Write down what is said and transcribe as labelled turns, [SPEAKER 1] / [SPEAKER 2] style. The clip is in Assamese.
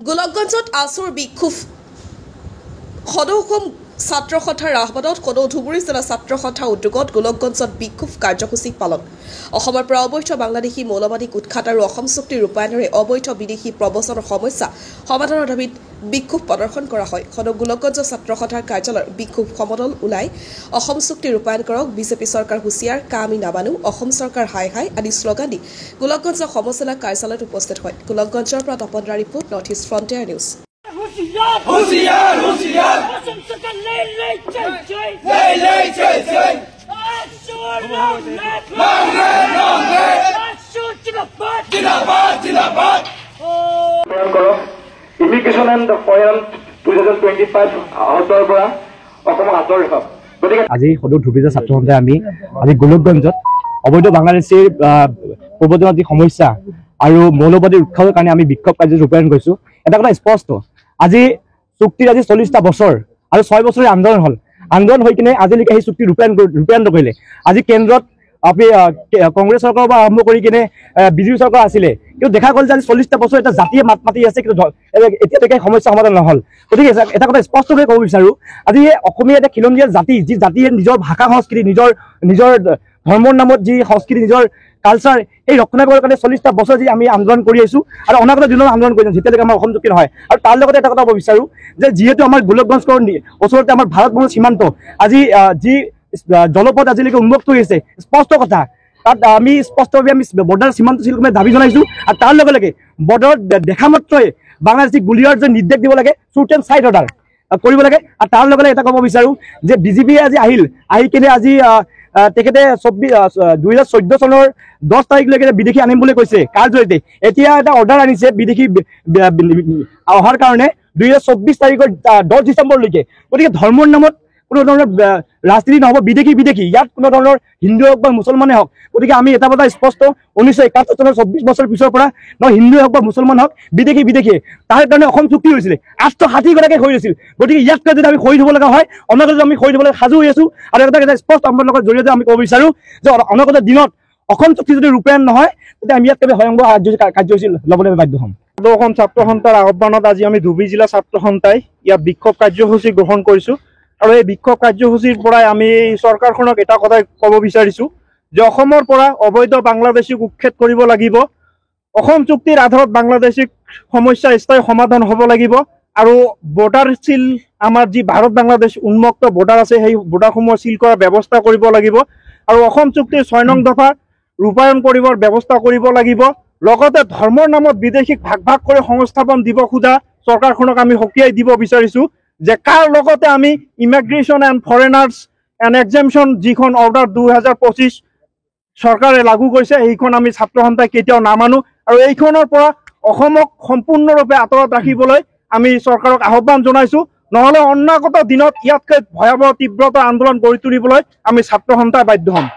[SPEAKER 1] গোলকগঞ্জত আসুৰ বিক্ষোভ সদৌ ছাত্ৰ সন্থাৰ আহ্বানত সদৌ ধুবুৰী জিলা ছাত্ৰ সন্থা উদ্যোগত গোলকগঞ্জত বিক্ষোভ কাৰ্যসূচী পালন অসমৰ পৰা অবৈধ বাংলাদেশী মৌলবাদী উৎখাত আৰু অসম চুক্তি ৰূপায়ণৰে অবৈধ বিদেশী প্ৰৱচনৰ সমস্যা সমাধানৰ দাবীত বিক্ষোভ প্ৰদৰ্শন কৰা হয় সদৌ গোলকগঞ্জ ছাত্ৰ সন্থাৰ কাৰ্যালয়ৰ বিক্ষোভ সমদল ওলাই অসম চুক্তি ৰূপায়ণ কৰক বিজেপি চৰকাৰ হুঁচিয়াৰ কা আমি নামানো অসম চৰকাৰ হাই হাই আদি শ্লোগান দি গোলকগঞ্জ সমজিলা কাৰ্যালয়ত উপস্থিত হয় গোলকগঞ্জৰ পৰা তপনৰা report north east frontier news
[SPEAKER 2] होशियार होशियार होशियार असम सरकार ले ले चल चल आशुर जिंदाबाद
[SPEAKER 3] करो इमिग्रेशन एंड फॉरेन 2025 आउटर পৰা অসমৰ আতৰ ৰেখা গতিকে
[SPEAKER 4] আজি সদৌ ধুবুৰী ছাত্ৰ সন্থাই আমি আজি গোলকগঞ্জত অবৈধ বাংলাদেশীৰ প্ৰৱৰ্তনৰ যি সমস্যা আৰু মৌলবাদী উৎখাতৰ কাৰণে আমি বিক্ষোভ কাৰ্য ৰূপায়ণ কৰিছো এটা কথা স্পষ্ট আজি চুক্তিৰ আজি 40টা বছৰ আৰু 6 বছৰৰ আন্দোলন হৈ কিনে আজিলৈকে এই চুক্তি ৰূপায়ণ নকৰিলে আজি কেন্দ্ৰত আপনি কংগ্ৰেছ চৰকাৰ বা আৰম্ভ কৰি কিনে বিজেপি চৰকাৰ আছিলে কিন্তু দেখা গ'ল যে 40টা বছৰ এটা জাতিয়ে মাত মাতি আছে কিন্তু এতিয়ালৈকে সমস্যা সমাধান নহল গতিকে এটা কথা স্পষ্টভাৱে ক'ব বিচাৰো আজি অসমীয়া এটা খিলঞ্জীয়া জাতি যি জাতিয়ে নিজৰ ভাষা সংস্কৃতি নিজৰ ধৰ্মৰ নামত যি সংস্কৃতি নিজৰ কালচাৰ এই ৰক্ষণা কৰাৰ কাৰণে 40টা বছৰ যি আমি আন্দোলন কৰি আছো আৰু অনাগত দিনত আন্দোলন কৰি যাম যেতিয়ালৈকে আমাৰ অসম চুক্তি নহয় আৰু তাৰ লগতে এটা কথা ক'ব বিচাৰো যে যিহেতু আমাৰ গোলকগঞ্জৰ ওচৰতে আমাৰ ভাৰতবৰ্ষৰ সীমান্ত আজি যি জলপথ আজিলৈকে উন্মুক্ত হৈ আছে স্পষ্ট কথা তাত আমি স্পষ্টভাৱে আমি বৰ্ডাৰ সীমান্ত শিল্পে দাবী জনাইছো আৰু তাৰ লগে লগে বৰ্ডাৰত দেখা মাত্ৰই বাংলাদেশী গুলিয়াৰ যে নিৰ্দেশ দিব লাগে শ্বুট এণ্ড চাইড অৰ্ডাৰ কৰিব লাগে আৰু তাৰ লগে লগে এটা ক'ব বিচাৰো যে বিজেপিয়ে আজি আহি কিনে আজি তেখেতে 2014 চনৰ 10 তাৰিখলৈকে বিদেশী আনিম বুলি কৈছে কাৰ জৰিয়তে এতিয়া এটা অৰ্ডাৰ আনিছে বিদেশী অহাৰ কাৰণে 2024 তাৰিখৰ 10 ডিচেম্বৰলৈকে গতিকে ধৰ্মৰ নামত কোনো ধৰণৰ ৰাজনীতি নহ'ব বিদেশী ইয়াত কোনো ধৰণৰ হিন্দু হওক বা মুছলমানে হওক গতিকে আমি এটা কথা স্পষ্ট 1971 চনৰ 24 বছৰ পিছৰ পৰা হিন্দুৱে হওক বা মুছলমান হওক বিদেশী তাৰ কাৰণে অসম চুক্তি হৈছিলে 860 হৈ গৈছিল গতিকে ইয়াতকৈ যদি আমি শহীদ হ'ব লগা হয় অনাগত আমি শহীদ হ'বলৈ সাজু হৈ আছো আৰু এটা স্পষ্ট আমাৰ লগত জৰিয়তে আমি ক'ব বিচাৰো যে অনাগত দিনত অসম চুক্তি যদি ৰূপায়ণ নহয় তেতিয়া আমি ইয়াতকৈ ভয়ংকৰ কাৰ্যসূচী ল'বলৈ বাধ্য হ'ম
[SPEAKER 3] অসম ছাত্ৰ সন্থাৰ আহ্বানত আজি আমি ধুবুৰী জিলা ছাত্ৰ সন্থাই ইয়াত বিক্ষোভ কাৰ্যসূচী গ্ৰহণ কৰিছো আৰু এই বিক্ষোভ কাৰ্যসূচীৰ পৰাই আমি চৰকাৰখনক এটা কথা ক'ব বিচাৰিছো যে অসমৰ পৰা অবৈধ বাংলাদেশীক উচ্ছেদ কৰিব লাগিব অসম চুক্তিৰ আধাৰত বাংলাদেশীক সমস্যা স্থায়ী সমাধান হ'ব লাগিব আৰু বৰ্ডাৰ চিল আমাৰ যি ভাৰত বাংলাদেশ উন্মুক্ত বৰ্ডাৰ আছে সেই বৰ্ডাৰসমূহ চিল কৰাৰ ব্যৱস্থা কৰিব লাগিব আৰু অসম চুক্তিৰ 6 নং দফা ৰূপায়ণ কৰিবৰ ব্যৱস্থা কৰিব লাগিব লগতে ধৰ্মৰ নামত বিদেশীক ভাগ কৰি সংস্থাপন দিব খোজা চৰকাৰখনক আমি সকীয়াই দিব বিচাৰিছো যে কাৰ লগতে আমি ইমিগ্ৰেশ্যন এণ্ড ফৰেনাৰ্ছ এণ্ড এক্সেম্পশ্যন যিখন অৰ্ডাৰ 2025 চৰকাৰে লাগু কৰিছে সেইখন আমি ছাত্ৰ সন্থাই কেতিয়াও নামানো আৰু এইখনৰ পৰা অসমক সম্পূৰ্ণৰূপে আঁতৰত ৰাখিবলৈ আমি চৰকাৰক আহ্বান জনাইছো নহ'লে অনাগত দিনত ইয়াতকৈ ভয়াৱহ তীব্ৰতা আন্দোলন গঢ়ি তুলিবলৈ আমি ছাত্ৰ সন্থাই বাধ্য হ'ম